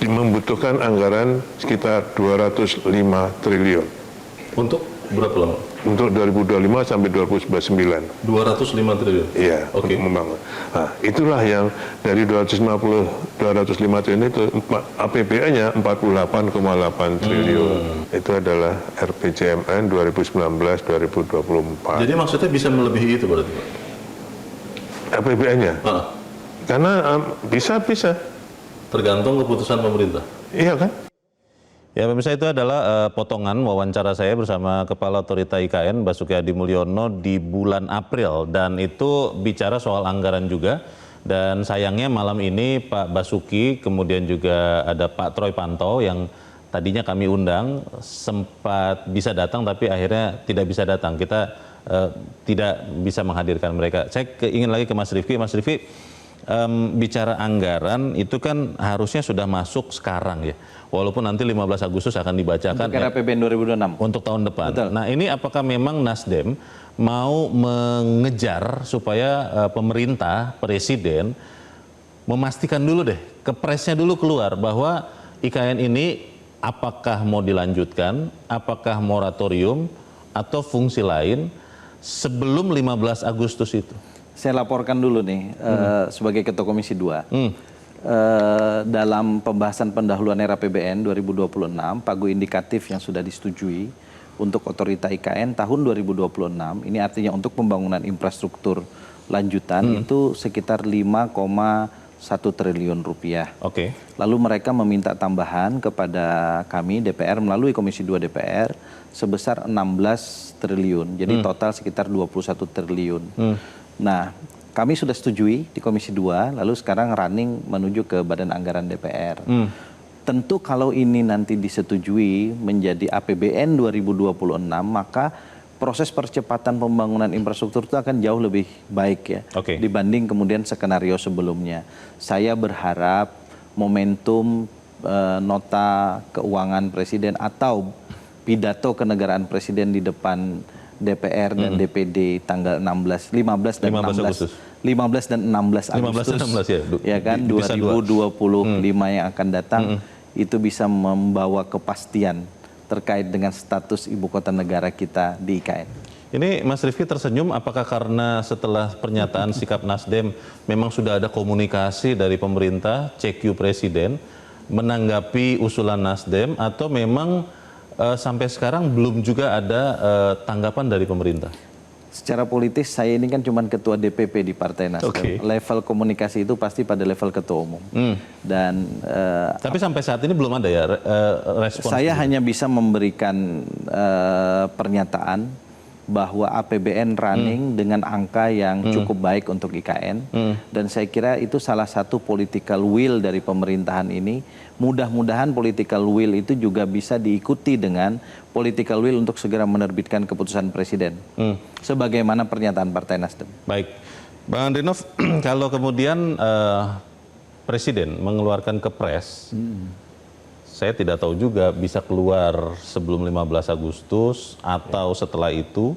membutuhkan anggaran sekitar 205 triliun. Untuk berapa lama? Untuk 2025 sampai 2029. 205 triliun? Iya, Oke. untuk membangun. Nah, itulah yang dari 205 triliun itu APBN-nya 48,8 triliun. Itu adalah RPJMN 2019-2024. Jadi maksudnya bisa melebihi itu berarti, Pak? APBN-nya? Karena bisa. Tergantung keputusan pemerintah? Iya kan? Ya pemirsa, itu adalah potongan wawancara saya bersama Kepala Otorita IKN Basuki Hadi Mulyono di bulan April, dan itu bicara soal anggaran juga. Dan sayangnya malam ini Pak Basuki, kemudian juga ada Pak Troy Panto yang tadinya kami undang, sempat bisa datang tapi akhirnya tidak bisa datang. Kita tidak bisa menghadirkan mereka. Saya ingin lagi ke Mas Rifki. Mas Rifki, bicara anggaran itu kan harusnya sudah masuk sekarang ya. Walaupun nanti 15 Agustus akan dibacakan untuk RAPBN 2026 untuk tahun depan. Betul. Nah, ini apakah memang Nasdem mau mengejar supaya pemerintah, presiden memastikan dulu deh, kepresnya dulu keluar bahwa IKN ini apakah mau dilanjutkan, apakah moratorium atau fungsi lain sebelum 15 Agustus itu? Saya laporkan dulu nih sebagai Ketua Komisi 2. Dalam pembahasan pendahuluan RAPBN 2026, pagu indikatif yang sudah disetujui untuk otorita IKN tahun 2026, ini artinya untuk pembangunan infrastruktur lanjutan itu sekitar 5,1 triliun rupiah. Oke. Lalu mereka meminta tambahan kepada kami DPR melalui Komisi 2 DPR sebesar 16 triliun. Jadi total sekitar 21 triliun. Nah, kami sudah setujui di Komisi 2, lalu sekarang running menuju ke Badan Anggaran DPR. Tentu kalau ini nanti disetujui menjadi APBN 2026, maka proses percepatan pembangunan infrastruktur itu akan jauh lebih baik ya dibanding kemudian skenario sebelumnya. Saya berharap momentum nota keuangan Presiden atau pidato kenegaraan Presiden di depan DPR dan DPD tanggal 15 dan 16 Agustus ya kan 2025 yang akan datang itu bisa membawa kepastian terkait dengan status ibu kota negara kita di IKN. Ini Mas Rifki tersenyum, apakah karena setelah pernyataan sikap Nasdem memang sudah ada komunikasi dari pemerintah, CQ Presiden menanggapi usulan Nasdem, atau memang sampai sekarang belum juga ada tanggapan dari pemerintah? Secara politis saya ini kan cuma ketua DPP di Partai Nasdem. Level komunikasi itu pasti pada level ketua umum. Dan tapi sampai saat ini belum ada ya respon. Saya hanya bisa memberikan pernyataan bahwa APBN running dengan angka yang cukup baik untuk IKN. Dan saya kira itu salah satu political will dari pemerintahan ini. Mudah-mudahan political will itu juga bisa diikuti dengan political will untuk segera menerbitkan keputusan Presiden. Sebagaimana pernyataan Partai Nasdem. Baik. Bang Andrinov, kalau kemudian Presiden mengeluarkan kepres, saya tidak tahu juga bisa keluar sebelum 15 Agustus atau setelah itu,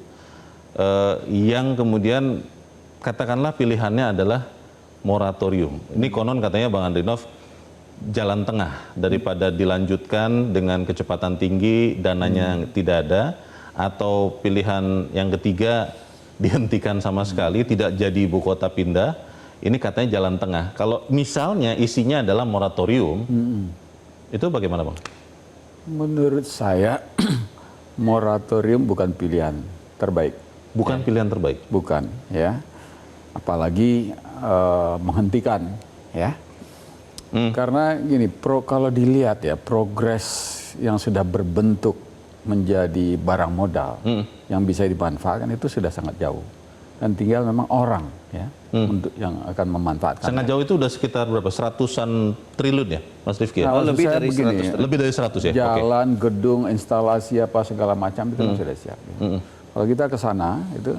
yang kemudian katakanlah pilihannya adalah moratorium. Ini konon katanya Bang Andrinov jalan tengah daripada dilanjutkan dengan kecepatan tinggi, dananya tidak ada, atau pilihan yang ketiga dihentikan sama sekali, tidak jadi ibu kota pindah. Ini katanya jalan tengah. Kalau misalnya isinya adalah moratorium, itu bagaimana Bang? Menurut saya moratorium bukan pilihan terbaik. Bukan pilihan terbaik? Bukan, ya. Apalagi menghentikan, ya. Karena gini, kalau dilihat ya, progres yang sudah berbentuk menjadi barang modal yang bisa dimanfaatkan itu sudah sangat jauh. Dan tinggal memang orang ya untuk yang akan memanfaatkan. Sangat jauh itu udah sekitar berapa? Seratusan triliun ya, Mas Rifki? Nah, lebih dari begini, 100. Lebih dari 100 ya? Jalan, gedung, instalasi apa segala macam itu sudah siap. Ya. Kalau kita ke sana itu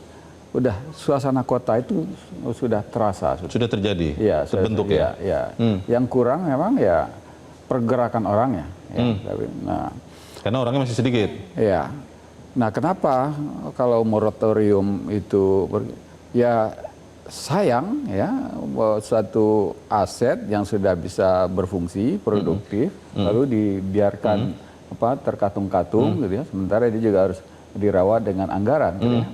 udah suasana kota itu sudah terasa. Sudah terjadi? Ya, terbentuk ya? Ya. Yang kurang memang ya pergerakan orangnya. Ya. Nah, karena orangnya masih sedikit? Ya. Nah, kenapa kalau moratorium itu ya sayang ya bahwa suatu aset yang sudah bisa berfungsi produktif lalu dibiarkan terkatung-katung gitu ya, sementara dia juga harus dirawat dengan anggaran gitu ya.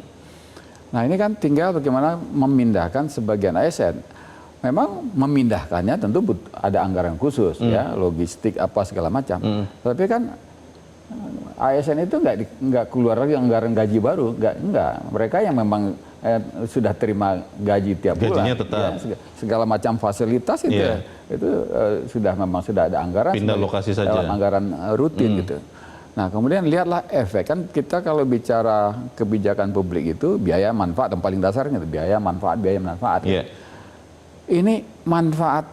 Nah ini kan tinggal bagaimana memindahkan sebagian ASN. Memang memindahkannya tentu ada anggaran khusus ya, logistik apa segala macam. Tapi kan ASN itu nggak keluar lagi anggaran gaji baru, nggak. Mereka yang memang sudah terima gaji tiap bulan. Gajinya tetap. Ya, segala macam fasilitas itu itu sudah ada anggaran. Pindah lokasi saja. Dalam anggaran rutin gitu. Nah kemudian lihatlah efek, kan kita kalau bicara kebijakan publik itu biaya manfaat yang paling dasarnya itu biaya manfaat. Yeah. Ini manfaat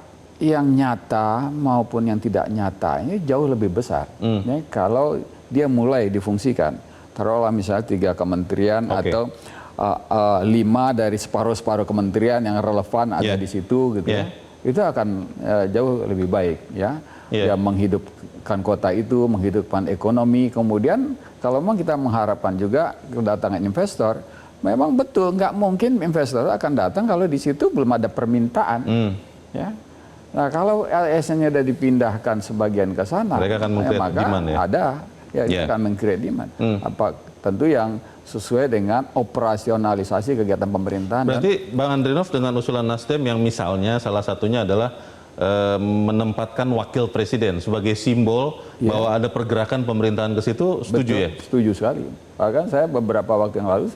yang nyata maupun yang tidak nyata ini jauh lebih besar. Ya, kalau dia mulai difungsikan, taruhlah misalnya 3 kementerian atau 5 dari separuh kementerian yang relevan ada di situ gitu ya. Itu akan jauh lebih baik ya. Ya menghidupkan kota itu, menghidupkan ekonomi. Kemudian kalau memang kita mengharapkan juga kedatangan investor, memang betul nggak mungkin investor akan datang kalau di situ belum ada permintaan. Ya. Nah kalau ASN-nya sudah dipindahkan sebagian ke sana, mereka akan meng-create demand ya. Ada, itu akan meng-create demand. Tentu yang sesuai dengan operasionalisasi kegiatan pemerintahan. Berarti Bang Andrinov dengan usulan Nasdem yang misalnya salah satunya adalah menempatkan wakil presiden sebagai simbol bahwa ada pergerakan pemerintahan ke situ, setuju ya? Setuju sekali. Bahkan saya beberapa waktu yang lalu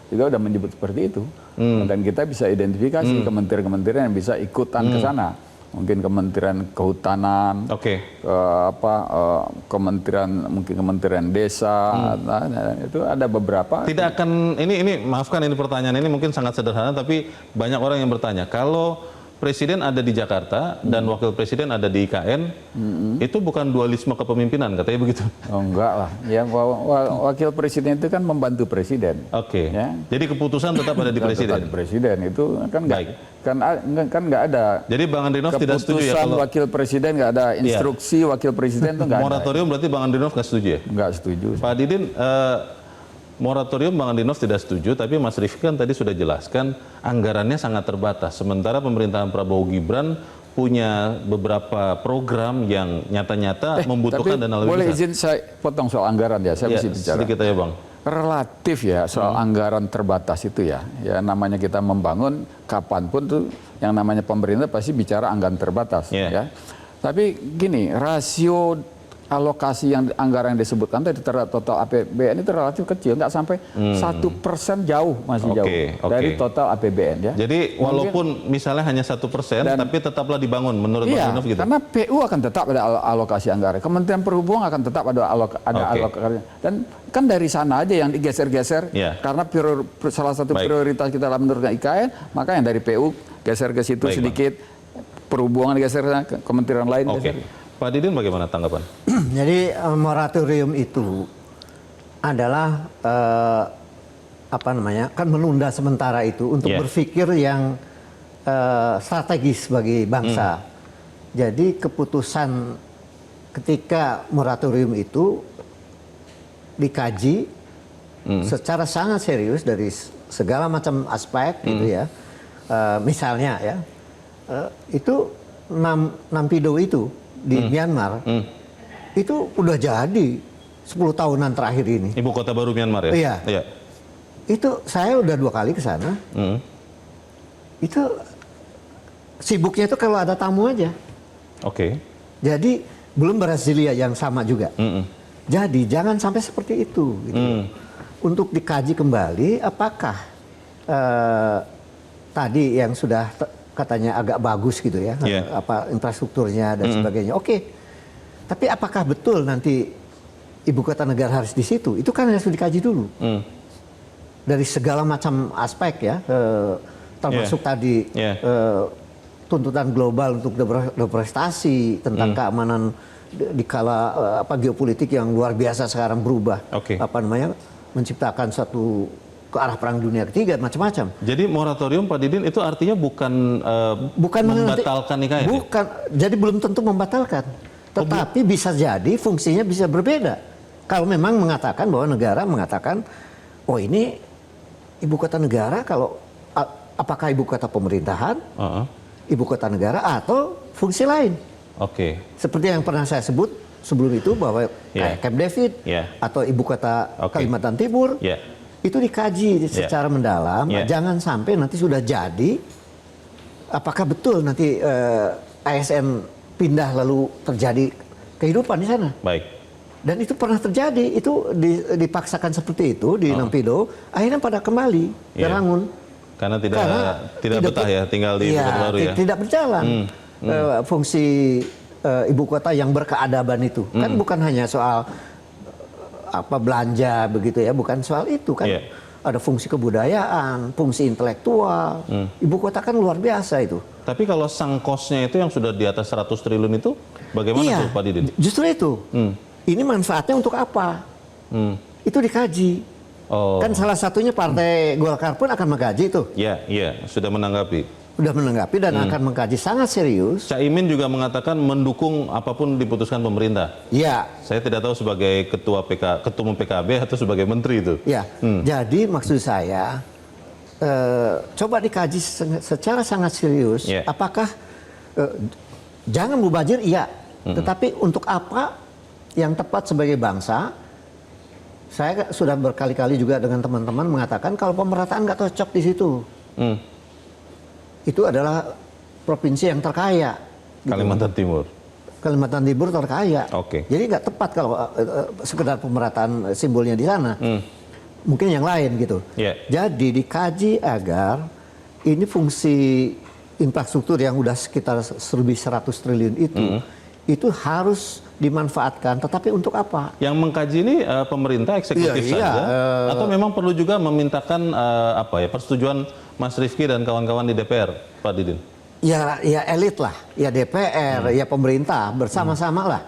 juga sudah menyebut seperti itu. Dan kita bisa identifikasi kementerian-kementerian yang bisa ikutan ke sana. Mungkin Kementerian Kehutanan, Kementerian Desa, itu ada beberapa. Tidak akan ini maafkan ini pertanyaan ini mungkin sangat sederhana tapi banyak orang yang bertanya, kalau presiden ada di Jakarta dan wakil presiden ada di IKN, itu bukan dualisme kepemimpinan, katanya begitu. Oh enggak lah, ya wakil presiden itu kan membantu presiden. Oke. Ya. Jadi keputusan tetap ada di presiden. Tetap di presiden itu kan nggak ada. Jadi Bang Andrinov tidak setuju ya kalau wakil presiden nggak ada instruksi wakil presiden itu nggak ada. Moratorium berarti Bang Andrinov nggak setuju ya? Nggak setuju. Pak Didin, moratorium Bang Andrinov tidak setuju, tapi Mas Rifki kan tadi sudah jelaskan anggarannya sangat terbatas. Sementara pemerintahan Prabowo Gibran punya beberapa program yang nyata-nyata membutuhkan dana lebih besar. Boleh izin saya potong soal anggaran ya, saya mesti bicara. Sedikit aja Bang. Relatif ya soal anggaran terbatas itu ya. Ya namanya kita membangun kapanpun tuh yang namanya pemerintah pasti bicara anggaran terbatas ya. Tapi gini, rasio alokasi yang anggaran yang disebutkan tadi terhadap total APBN itu relatif kecil, nggak sampai 1% jauh, masih jauh dari total APBN ya. Jadi walaupun misalnya hanya 1%, tapi tetaplah dibangun menurut Bang Andrinov gitu. Karena PU akan tetap ada alokasi anggaran, Kementerian Perhubungan akan tetap ada alokasi, dan kan dari sana aja yang digeser-geser karena salah satu prioritas kita dalam menurunkan IKN, maka yang dari PU geser ke situ sedikit, Perhubungan geser ke kementerian lain. Pak Didin bagaimana tanggapan? Jadi moratorium itu adalah kan menunda sementara itu untuk berpikir yang strategis bagi bangsa. Jadi keputusan ketika moratorium itu dikaji secara sangat serius dari segala macam aspek gitu ya. Misalnya ya itu Nampido itu di Myanmar itu udah jadi 10 tahunan terakhir ini. Ibu kota baru Myanmar ya? Iya. Itu saya udah 2 kali ke sana. Itu sibuknya itu kalau ada tamu aja. Oke. Jadi belum Brasilia yang sama juga. Jadi jangan sampai seperti itu. Gitu. Untuk dikaji kembali apakah tadi yang sudah katanya agak bagus gitu ya, infrastrukturnya dan sebagainya. Oke. Tapi apakah betul nanti ibu kota negara harus di situ? Itu kan harus dikaji dulu. Dari segala macam aspek ya, termasuk tadi tuntutan global untuk berprestasi, tentang keamanan di kala geopolitik yang luar biasa sekarang berubah. Menciptakan suatu ke arah perang dunia ketiga, macam-macam. Jadi moratorium Pak Didin itu artinya bukan membatalkan IKN? Bukan, jadi belum tentu membatalkan. Tetapi bisa jadi fungsinya bisa berbeda. Kalau memang mengatakan bahwa negara mengatakan, oh ini ibu kota negara kalau apakah ibu kota pemerintahan, Heeh. ibu kota negara, atau fungsi lain. Oke. Seperti yang pernah saya sebut sebelum itu bahwa kayak Camp David atau ibu kota Kalimantan Timur itu dikaji secara mendalam. Jangan sampai nanti sudah jadi, apakah betul nanti ASN pindah lalu terjadi kehidupan di sana. Baik. Dan itu pernah terjadi, itu dipaksakan seperti itu di Nampido, akhirnya pada kembali ke Rangun. Karena tidak betah ya tinggal di ibu kota baru ya. Tidak berjalan fungsi ibu kota yang berkeadaban itu. Kan bukan hanya soal belanja begitu ya, bukan soal itu kan. Ada fungsi kebudayaan, fungsi intelektual. Ibu kota kan luar biasa itu. Tapi kalau sang kosnya itu yang sudah di atas 100 triliun itu bagaimana tuh Pak Didin? Justru itu. Ini manfaatnya untuk apa? Itu dikaji. Kan salah satunya Partai Golkar pun akan mengkaji itu. Iya, sudah menanggapi. Sudah menanggapi dan akan mengkaji sangat serius. Caimin juga mengatakan mendukung apapun diputuskan pemerintah. Iya. Saya tidak tahu sebagai ketua PKB atau sebagai menteri itu. Ya. Jadi maksud saya coba dikaji secara sangat serius. Apakah jangan mubazir? Iya. Tetapi untuk apa yang tepat sebagai bangsa? Saya sudah berkali-kali juga dengan teman-teman mengatakan kalau pemerataan nggak cocok di situ. Itu adalah provinsi yang terkaya. Kalimantan Timur. Kalimantan Timur terkaya. Jadi nggak tepat kalau sekedar pemerataan simbolnya di sana. Mungkin yang lain gitu. Jadi dikaji agar ini fungsi infrastruktur yang udah sekitar 1.100 triliun itu harus dimanfaatkan, tetapi untuk apa? Yang mengkaji ini pemerintah eksekutif saja, atau memang perlu juga memintakan persetujuan Mas Rifki dan kawan-kawan di DPR, Pak Didin? Ya elit lah, ya DPR, ya pemerintah bersama-sama lah,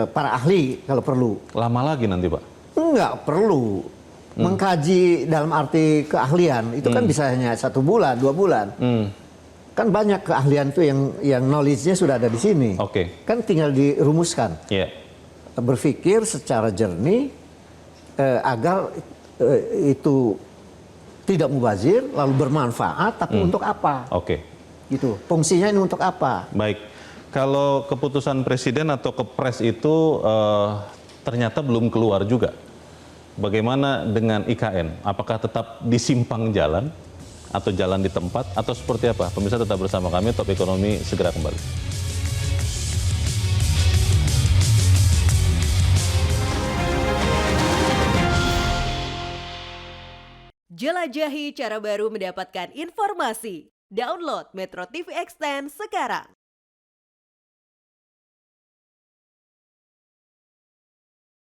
para ahli kalau perlu. Lama lagi nanti Pak? Enggak perlu mengkaji dalam arti keahlian, itu kan bisa hanya 1 bulan, 2 bulan. Kan banyak keahlian tuh yang knowledge-nya sudah ada di sini. Kan tinggal dirumuskan. Berpikir secara jernih agar itu tidak mubazir, lalu bermanfaat, tapi untuk apa? Gitu. Fungsinya ini untuk apa? Baik. Kalau keputusan presiden atau kepres itu ternyata belum keluar juga. Bagaimana dengan IKN? Apakah tetap di simpang jalan? Atau jalan di tempat, atau seperti apa? Pemirsa tetap bersama kami, Top Ekonomi segera kembali. Jelajahi cara baru mendapatkan informasi. Download Metro TV Extend sekarang.